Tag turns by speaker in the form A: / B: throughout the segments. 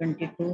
A: 22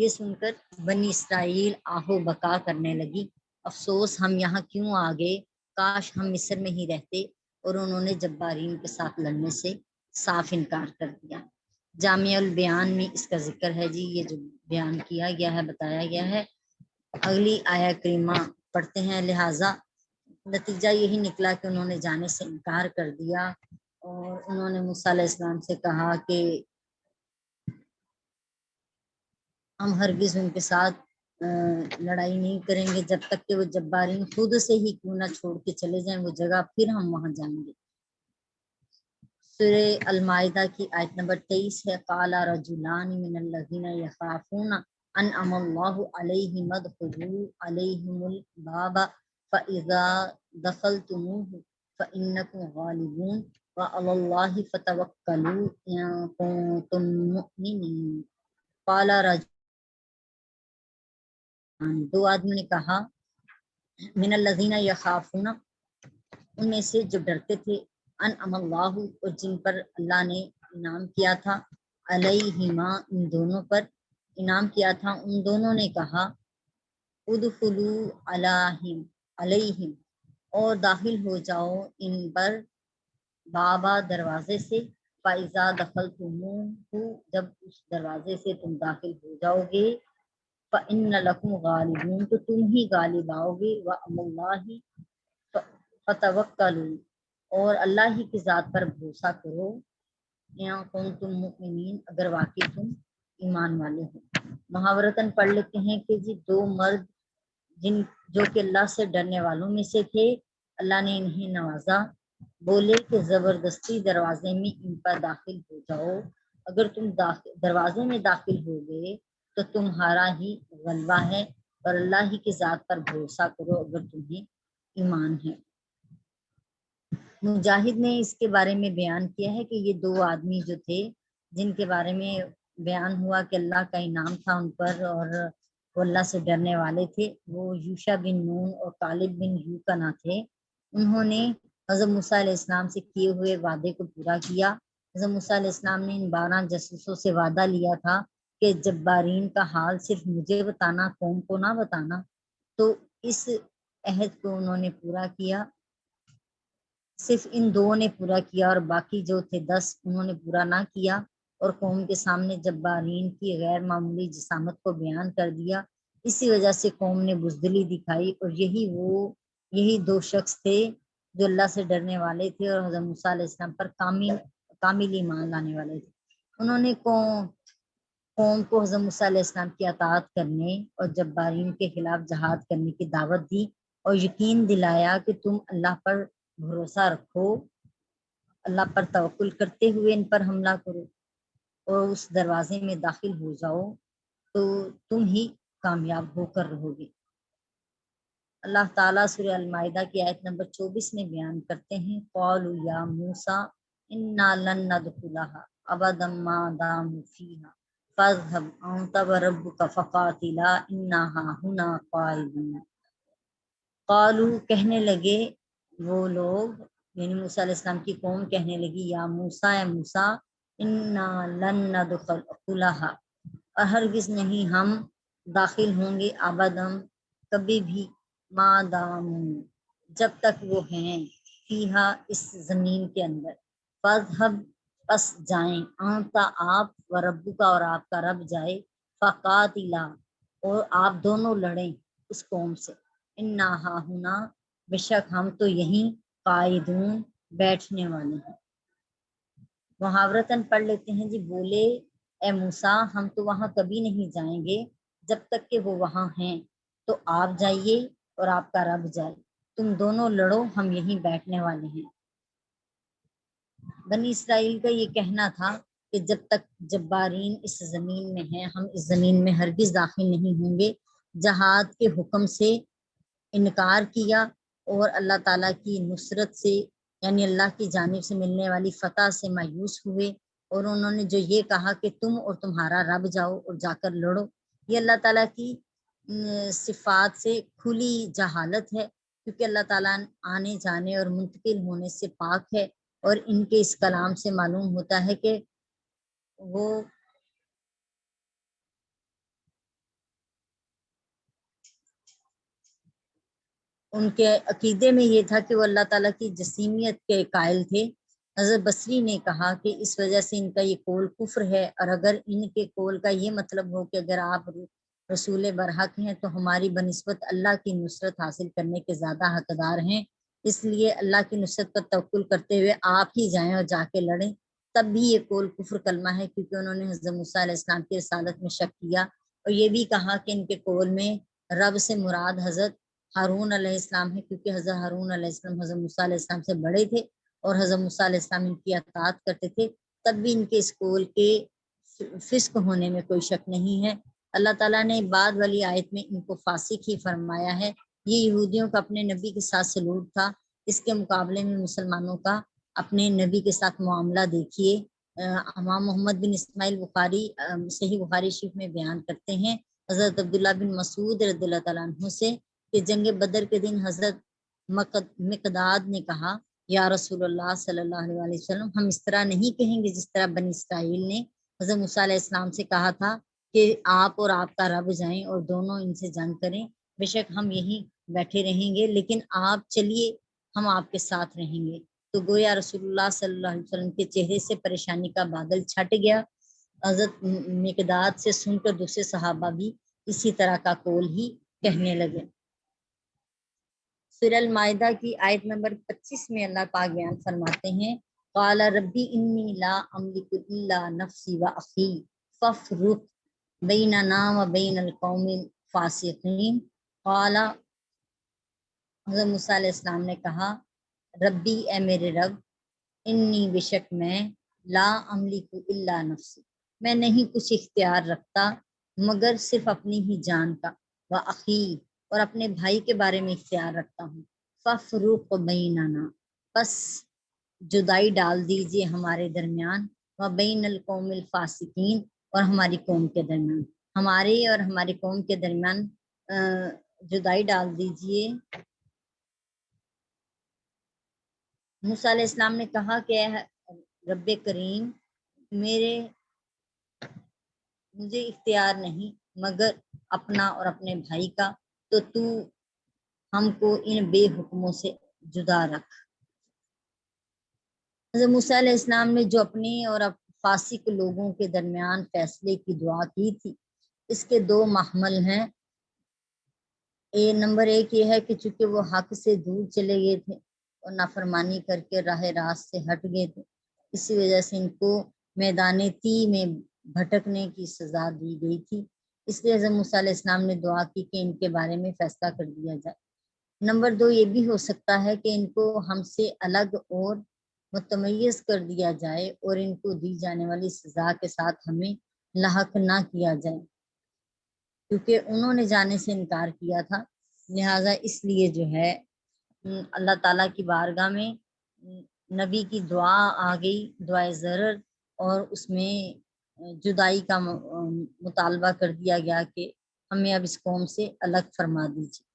A: یہ سن کر بنی اسرائیل آہو بکا کرنے لگی، افسوس ہم یہاں کیوں آ گئے، کاش ہم مصر میں ہی رہتے، اور انہوں نے جبارین کے ساتھ لڑنے سے صاف انکار کر دیا۔ جامع البیان میں اس کا ذکر ہے جی، یہ جو بیان کیا گیا ہے، بتایا گیا ہے۔ اگلی آیا کریمہ پڑھتے ہیں۔ لہٰذا نتیجہ یہی نکلا کہ انہوں نے جانے سے انکار کر دیا، اور انہوں نے موسیٰ علیہ السلام سے کہا کہ ہم ہرگز ان کے ساتھ لڑائی نہیں کریں گے جب تک کہ وہ جبارین خود سے ہی کیوں نہ چھوڑ کے چلے جائیں وہ جگہ، پھر ہم وہاں جائیں گے۔ سورہ المائدہ کی آیت نمبر 23 ہے۔ قال رجلان من الذین یخافون انعم اللہ علیہم ادخلوا علیہم الباب فاذا دخلتموہ فانکم غالبون وعلی اللہ فتوکلوا ان کنتم مؤمنین۔ قال رجلان، دو آدمی نے کہا، من الذین یخافون، ان میں سے جو ڈرتے تھے، انعم اللہ، اور جن پر اللہ نے انعام کیا تھا، علیہما، ان دونوں پر انعام کیا تھا، ان دونوں نے کہا، ادخلوا علیہم، اور داخل ہو جاؤ ان پر، بابا، دروازے سے، فاذا دخلتموہ، جب اس دروازے سے تم داخل ہو جاؤ گے، فإن لکم غالبون، تو تم ہی غالب آؤ گے، وعلی اللہ فتوکلوا، اور اللہ ہی کی ذات پر بھروسہ کرو، یا کنتم مؤمنین، اگر واقعی تم ایمان والے ہو۔ محاورتاً پڑھ لیتے ہیں کہ جی دو مرد جو کہ اللہ سے ڈرنے والوں میں سے تھے، اللہ نے انہیں نوازا، بولے کہ زبردستی دروازے میں ان پر داخل ہو جاؤ، اگر تم دروازے میں داخل ہو گئے تو تمہارا ہی غلبہ ہے، اور اللہ ہی کی ذات پر بھروسہ کرو اگر تمہیں ایمان ہے۔ مجاہد نے اس کے بارے میں بیان کیا ہے کہ یہ دو آدمی جو تھے جن کے بارے میں بیان ہوا کہ اللہ کا انعام تھا ان پر اور وہ اللہ سے ڈرنے والے تھے، وہ یوشع بن نون اور طالب بن یوکنا تھے۔ انہوں نے حضرت موسیٰ علیہ السلام سے کیے ہوئے وعدے کو پورا کیا۔ حضرت موسیٰ علیہ السلام نے ان 12 جاسوسوں سے وعدہ لیا تھا کہ جبارین کا حال صرف مجھے بتانا، قوم کو نہ بتانا، تو اس عہد کو انہوں نے پورا کیا۔ صرف ان دو نے پورا کیا اور باقی جو تھے 10 انہوں نے پورا نہ کیا، اور قوم کے سامنے جبارین کی غیر معمولی جسامت کو بیان کر دیا۔ اسی وجہ سے قوم نے بزدلی دکھائی، اور یہی دو شخص تھے جو اللہ سے ڈرنے والے تھے اور حضرت موسیٰ علیہ السلام پر کامل ایمان لانے والے تھے۔ انہوں نے قوم کو حضرت موسیٰ علیہ السلام کی اطاعت کرنے اور جبارین کے خلاف جہاد کرنے کی دعوت دی، اور یقین دلایا کہ تم اللہ پر بھروسہ رکھو، اللہ پر توکل کرتے ہوئے ان پر حملہ کرو اور اس دروازے میں داخل ہو جاؤ تو تم ہی کامیاب ہو کر رہو گے۔ اللہ تعالیٰ سورہ المائدہ کی آیت نمبر 24 میں بیان کرتے ہیں، قالوا یا موسیٰ انا لن ندخلها ابدا ما داموا فیہا فاذهب انت وربک فقاتلا انا ہاہنا قاعدون۔ قالوا، کہنے لگے وہ لوگ، یعنی موسیٰ علیہ السلام کی قوم کہنے لگی، یا موسیٰ، اے موسیٰ، انا لن ندخلها، اور ہرگز نہیں ہم داخل ہوں گے، ابداً، کبھی بھی، ما داموا، جب تک وہ ہیں، فیہا، اس زمین کے اندر، فاذهب، پس جائیں، انت، آپ، وربک، اور آپ کا رب جائے، فقاتلا، اور آپ دونوں لڑیں اس قوم سے، انا ہاہنا، بے شک ہم تو یہیں، قاعدون، بیٹھنے والے ہیں۔ محاورتاً پڑھ لیتے ہیں جی، بولے اے موسیٰ، ہم تو وہاں کبھی نہیں جائیں گے جب تک کہ وہ وہاں ہیں، تو آپ جائیے اور آپ کا رب جائے، تم دونوں لڑو، ہم یہیں بیٹھنے والے ہیں۔ بنی اسرائیل کا یہ کہنا تھا کہ جب تک جبارین اس زمین میں ہیں ہم اس زمین میں ہرگز داخل نہیں ہوں گے۔ جہاد کے حکم سے انکار کیا اور اللہ تعالیٰ کی نصرت سے، یعنی اللہ کی جانب سے ملنے والی فتح سے مایوس ہوئے، اور انہوں نے جو یہ کہا کہ تم اور تمہارا رب جاؤ اور جا کر لڑو، یہ اللہ تعالیٰ کی صفات سے کھلی جہالت ہے، کیونکہ اللہ تعالیٰ آنے جانے اور منتقل ہونے سے پاک ہے، اور ان کے اس کلام سے معلوم ہوتا ہے کہ وہ ان کے عقیدے میں یہ تھا کہ وہ اللہ تعالیٰ کی جسیمیت کے قائل تھے۔ حضرت بصری نے کہا کہ اس وجہ سے ان کا یہ قول کفر ہے، اور اگر ان کے قول کا یہ مطلب ہو کہ اگر آپ رسول برحق ہیں تو ہماری بنسبت اللہ کی نصرت حاصل کرنے کے زیادہ حقدار ہیں، اس لیے اللہ کی نصرت پر توکل کرتے ہوئے آپ ہی جائیں اور جا کے لڑیں، تب بھی یہ قول کفر کلمہ ہے، کیونکہ انہوں نے حضرت موسیٰ علیہ السلام کی رسالت میں شک کیا، اور یہ بھی کہا کہ ان کے قول میں رب سے مراد حضرت ہارون علیہ السلام ہے، کیونکہ حضرت ہارون علیہ السلام حضرت موسیٰ علیہ السلام سے بڑے تھے اور حضرت موسیٰ علیہ السلام ان کی اطاعت کرتے تھے، تب بھی ان کے اس قول کے فسق ہونے میں کوئی شک نہیں ہے۔ اللہ تعالیٰ نے بعد والی آیت میں ان کو فاسق ہی فرمایا ہے۔ یہ یہودیوں کا اپنے نبی کے ساتھ سلوک تھا، اس کے مقابلے میں مسلمانوں کا اپنے نبی کے ساتھ معاملہ دیکھیے۔ امام محمد بن اسماعیل بخاری صحیح بخاری شریف میں بیان کرتے ہیں حضرت عبداللہ بن مسعود رضی اللہ تعالیٰ عنہ سے کہ جنگ بدر کے دن حضرت مقداد نے کہا یا رسول اللہ صلی اللہ علیہ وسلم، ہم اس طرح نہیں کہیں گے جس طرح بنی اسرائیل نے حضرت موسیٰ علیہ السلام سے کہا تھا کہ آپ اور آپ کا رب جائیں اور دونوں ان سے جنگ کریں، بے شک ہم یہیں بیٹھے رہیں گے، لیکن آپ چلیے ہم آپ کے ساتھ رہیں گے۔ تو گویا رسول اللہ صلی اللہ علیہ وسلم کے چہرے سے پریشانی کا بادل چھٹ گیا۔ حضرت مقداد سے سن کر دوسرے صحابہ بھی اسی طرح کا قول ہی کہنے لگے۔ سورہ المائدہ کی آیت نمبر 25 میں اللہ پاک بیان فرماتے ہیں قال ربی انی لا املک الا نفسی و اخی فافرق بیننا و بین القوم الفاسقین۔ قال حضرت موسیٰ علیہ السلام نے کہا ربی اے میرے رب، انی بشک میں لا املک الا نفسی، میں نہیں کچھ اختیار رکھتا مگر صرف اپنی ہی جان کا، و اخی اور اپنے بھائی کے بارے میں اختیار رکھتا ہوں، ففروق بیننا بس جدائی ڈال دیجیے ہمارے درمیان، و بین القوم الفاسقین اور ہماری قوم کے درمیان، ہمارے اور ہماری قوم کے درمیان جدائی ڈال دیجیے۔ موسیٰ علیہ السلام نے کہا کہ رب کریم، مجھے اختیار نہیں مگر اپنا اور اپنے بھائی کا، تو ہم کو ان بے حکموں سے جدا رکھ۔ حضرت موسیٰ علیہ السلام نے جو اپنے اور فاسق لوگوں کے درمیان فیصلے کی دعا کی تھی، اس کے دو محمل ہیں۔ نمبر ایک یہ ہے کہ چونکہ وہ حق سے دور چلے گئے تھے اور نافرمانی کر کے راہ راست سے ہٹ گئے تھے، اسی وجہ سے ان کو میدان تی میں بھٹکنے کی سزا دی گئی تھی، اس لیے حضرت موسیٰ علیہ السلام نے دعا کی کہ ان کے بارے میں فیصلہ کر دیا جائے۔ نمبر دو یہ بھی ہو سکتا ہے کہ ان کو ہم سے الگ اور متمیز کر دیا جائے اور ان کو دی جانے والی سزا کے ساتھ ہمیں لاحق نہ کیا جائے، کیونکہ انہوں نے جانے سے انکار کیا تھا، لہٰذا اس لیے جو ہے اللہ تعالیٰ کی بارگاہ میں نبی کی دعا آ گئی، دعائے ضرر، اور اس میں جدائی کا مطالبہ کر دیا گیا کہ ہمیں اب اس قوم سے الگ فرما دیجیے۔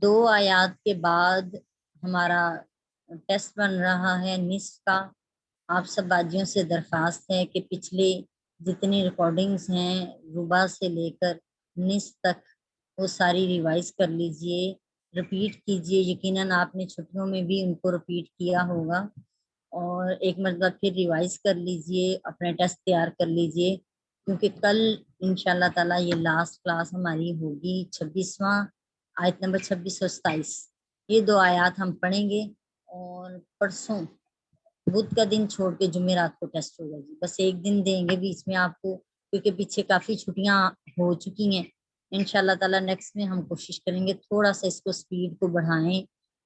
A: دو آیات کے بعد ہمارا ٹیسٹ بن رہا ہے نصف کا۔ آپ سب باجیوں سے درخواست ہے کہ پچھلے جتنی ریکارڈنگز ہیں ربع سے لے کر نصف تک وہ ساری ریوائز کر لیجئے، رپیٹ کیجئے، یقیناً آپ نے چھٹیوں میں بھی ان کو رپیٹ کیا ہوگا، اور ایک مرتبہ پھر ریوائز کر لیجئے، اپنے ٹیسٹ تیار کر لیجئے، کیونکہ کل انشاءاللہ تعالیٰ یہ لاسٹ کلاس ہماری ہوگی 26واں آیت نمبر 26 اور 27، یہ دو آیات ہم پڑھیں گے، اور پرسوں بدھ کا دن چھوڑ کے جمعرات کو ٹیسٹ ہوگا جی، بس ایک دن دیں گے بیچ میں آپ کو، کیونکہ پیچھے کافی چھٹیاں ہو چکی ہیں۔ انشاءاللہ تعالیٰ نیکسٹ میں ہم کوشش کریں گے تھوڑا سا اس کو سپیڈ کو بڑھائیں،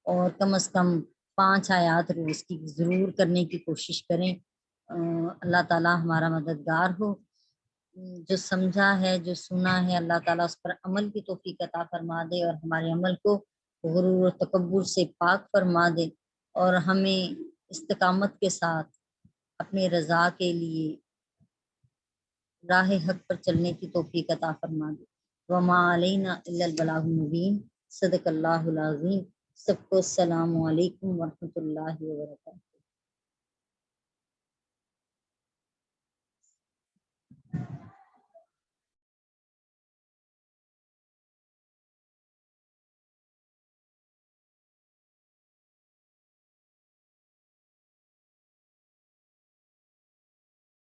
A: اور کم از کم 5 آیات روز کی ضرور کرنے کی کوشش کریں۔ اللہ تعالیٰ ہمارا مددگار ہو، جو سمجھا ہے جو سنا ہے اللہ تعالیٰ اس پر عمل کی توفیق عطا فرما دے، اور ہمارے عمل کو غرور و تکبر سے پاک فرما دے، اور ہمیں استقامت کے ساتھ اپنی رضا کے لیے راہ حق پر چلنے کی توفیق عطا فرما دے۔ وما علینا الا البلاغ المبین۔ صدق اللہ العظیم۔ سب کو السلام علیکم ورحمۃ اللہ وبرکاتہ۔